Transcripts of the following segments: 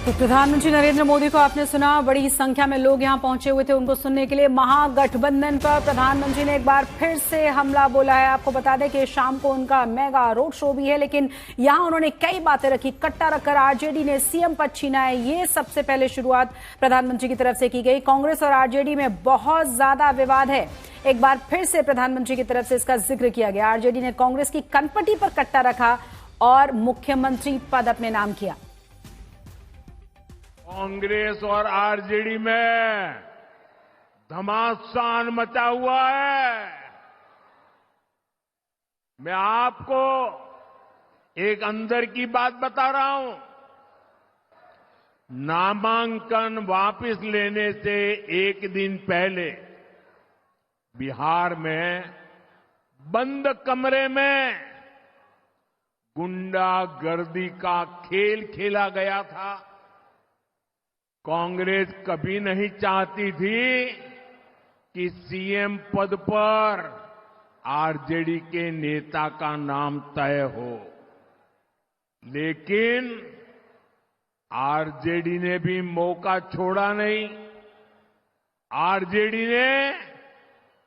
तो प्रधानमंत्री नरेंद्र मोदी को आपने सुना, बड़ी संख्या में लोग यहां पहुंचे हुए थे उनको सुनने के लिए। महागठबंधन पर प्रधानमंत्री ने एक बार फिर से हमला बोला है। आपको बता दें कि शाम को उनका मेगा रोड शो भी है, लेकिन यहां उन्होंने कई बातें रखी। कट्टा रखकर आरजेडी ने सीएम पद छीना है, ये सबसे पहले शुरुआत प्रधानमंत्री की तरफ से की गई। कांग्रेस और आरजेडी में बहुत ज्यादा विवाद है, एक बार फिर से प्रधानमंत्री की तरफ से इसका जिक्र किया गया। आरजेडी ने कांग्रेस की कनपटी पर कट्टा रखा और मुख्यमंत्री पद अपने नाम किया। कांग्रेस और आरजेडी में घमासान मचा हुआ है। मैं आपको एक अंदर की बात बता रहा हूं। नामांकन वापस लेने से एक दिन पहले बिहार में बंद कमरे में गुंडागर्दी का खेल खेला गया था। कांग्रेस कभी नहीं चाहती थी कि सीएम पद पर आरजेडी के नेता का नाम तय हो, लेकिन आरजेडी ने भी मौका छोड़ा नहीं। आरजेडी ने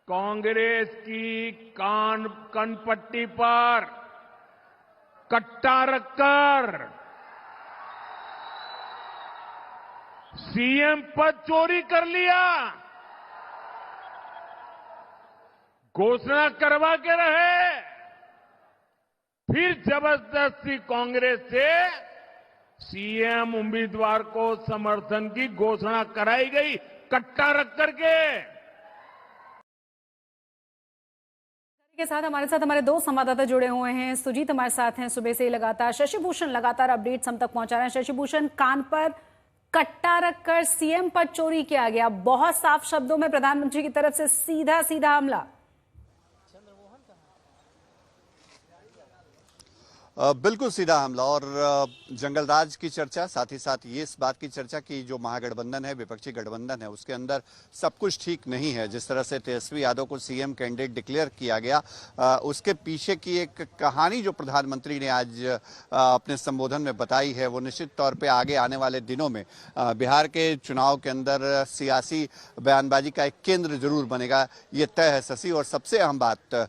कांग्रेस की कनपट्टी पर कट्टा रखकर सीएम पद चोरी कर लिया। घोषणा करवा के रहे, फिर जबरदस्ती कांग्रेस से सीएम उम्मीदवार को समर्थन की घोषणा कराई गई, कट्टा रख करके। के साथ हमारे दो संवाददाता जुड़े हुए हैं। सुजीत हमारे साथ हैं सुबह से ही लगातार। शशि भूषण लगातार अपडेट्स हम तक पहुंचा रहे हैं। शशि भूषण, कान पर कट्टा रखकर सीएम पद चोरी किया गया, बहुत साफ शब्दों में प्रधानमंत्री की तरफ से सीधा सीधा हमला। बिल्कुल सीधा हमला और जंगलराज की चर्चा, साथ ही साथ ये इस बात की चर्चा कि जो महागठबंधन है, विपक्षी गठबंधन है, उसके अंदर सब कुछ ठीक नहीं है। जिस तरह से तेजस्वी यादव को सीएम कैंडिडेट डिक्लेयर किया गया, उसके पीछे की एक कहानी जो प्रधानमंत्री ने आज अपने संबोधन में बताई है, वो निश्चित तौर पे आगे आने वाले दिनों में बिहार के चुनाव के अंदर सियासी बयानबाजी का एक केंद्र जरूर बनेगा, ये तय है शशि। और सबसे अहम बात,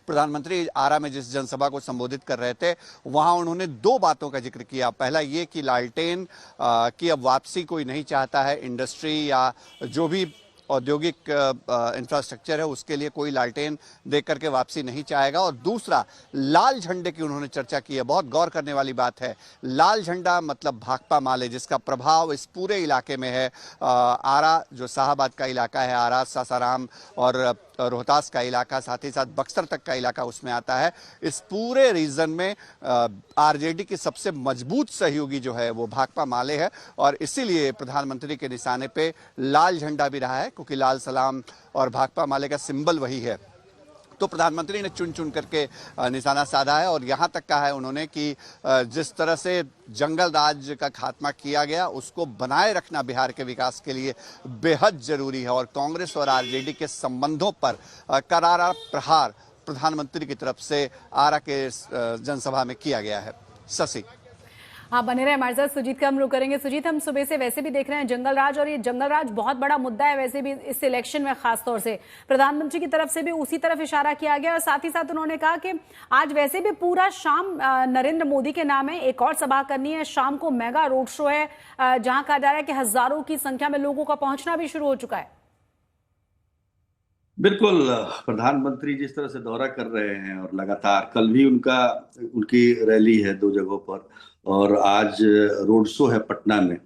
प्रधानमंत्री आरा में जिस जनसभा को संबोधित कर रहे थे, वहां उन्होंने दो बातों का जिक्र किया। पहला ये कि लालटेन की अब वापसी कोई नहीं चाहता है, इंडस्ट्री या जो भी औद्योगिक इंफ्रास्ट्रक्चर है उसके लिए कोई लालटेन देख करके वापसी नहीं चाहेगा। और दूसरा, लाल झंडे की उन्होंने चर्चा की है। बहुत गौर करने वाली बात है, लाल झंडा मतलब भाकपा माले, जिसका प्रभाव इस पूरे इलाके में है। आरा जो शाहाबाद का इलाका है, आरा, सासाराम और रोहतास का इलाका, साथ ही साथ बक्सर तक का इलाका उसमें आता है। इस पूरे रीजन में आरजेडी की सबसे मजबूत सहयोगी जो है वो भाकपा माले है, और इसीलिए प्रधानमंत्री के निशाने पे लाल झंडा भी रहा है, क्योंकि लाल सलाम और भाकपा माले का सिंबल वही है। तो प्रधानमंत्री ने चुन चुन करके निशाना साधा है, और यहाँ तक कहा है उन्होंने कि जिस तरह से जंगल राज का खात्मा किया गया, उसको बनाए रखना बिहार के विकास के लिए बेहद जरूरी है। और कांग्रेस और आरजेडी के संबंधों पर करारा प्रहार प्रधानमंत्री की तरफ से आरा के जनसभा में किया गया है। शशि, हाँ, बने रहे हमारे साथ। सुजीत का हम रुक करेंगे। सुजीत, हम सुबह से वैसे भी देख रहे हैं जंगल राज, और ये जंगल राज बहुत बड़ा मुद्दा है वैसे भी इस इलेक्शन में, खासतौर से प्रधानमंत्री की तरफ से भी उसी तरफ इशारा किया गया। और साथ ही साथ उन्होंने कहा कि आज वैसे भी पूरा शाम नरेंद्र मोदी के नाम है, एक और सभा करनी है, शाम को मेगा रोड शो है, जहां कहा जा रहा है कि हजारों की संख्या में लोगों का पहुंचना भी शुरू हो चुका है। बिल्कुल, प्रधानमंत्री जिस तरह से दौरा कर रहे हैं, और लगातार कल भी उनकी रैली है 2 जगहों पर, और आज रोड शो है पटना में।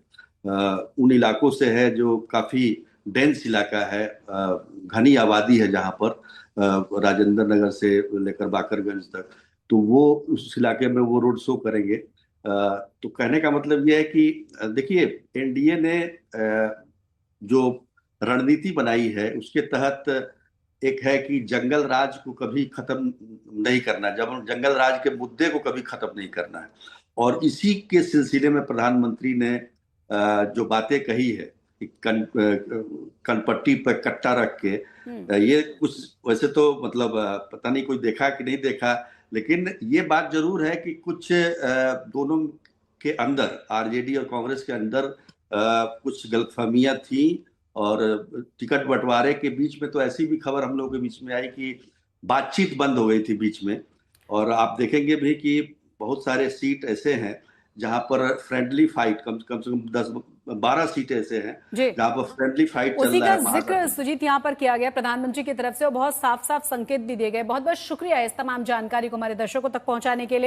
उन इलाकों से है जो काफी डेंस इलाका है, घनी आबादी है, जहां पर राजेंद्र नगर से लेकर बाकरगंज तक, तो वो उस इलाके में वो रोड शो करेंगे। तो कहने का मतलब ये है कि देखिए, एनडीए ने जो रणनीति बनाई है उसके तहत एक है कि जंगल राज को कभी खत्म नहीं करना, जब जंगल राज के मुद्दे को कभी खत्म नहीं करना है। और इसी के सिलसिले में प्रधानमंत्री ने जो बातें कही है कि कनपट्टी पर कट्टा रख के, ये कुछ वैसे तो मतलब पता नहीं कोई देखा कि नहीं देखा, लेकिन ये बात जरूर है कि कुछ दोनों के अंदर, आरजेडी और कांग्रेस के अंदर कुछ गलतफहमियां थी, और टिकट बंटवारे के बीच में तो ऐसी भी खबर हम लोगों के बीच में आई कि बातचीत बंद हो गई थी बीच में। और आप देखेंगे भी कि बहुत सारे सीट ऐसे हैं जहां पर फ्रेंडली फाइट, कम से कम 10-12 सीटें ऐसे हैं जहां पर फ्रेंडली फाइट चल उसी रहा का है। जिक्र सुजीत यहाँ पर किया गया प्रधानमंत्री की तरफ से और बहुत साफ साफ संकेत भी दिए गए। बहुत बहुत शुक्रिया इस तमाम जानकारी को हमारे दर्शकों तक पहुंचाने के लिए।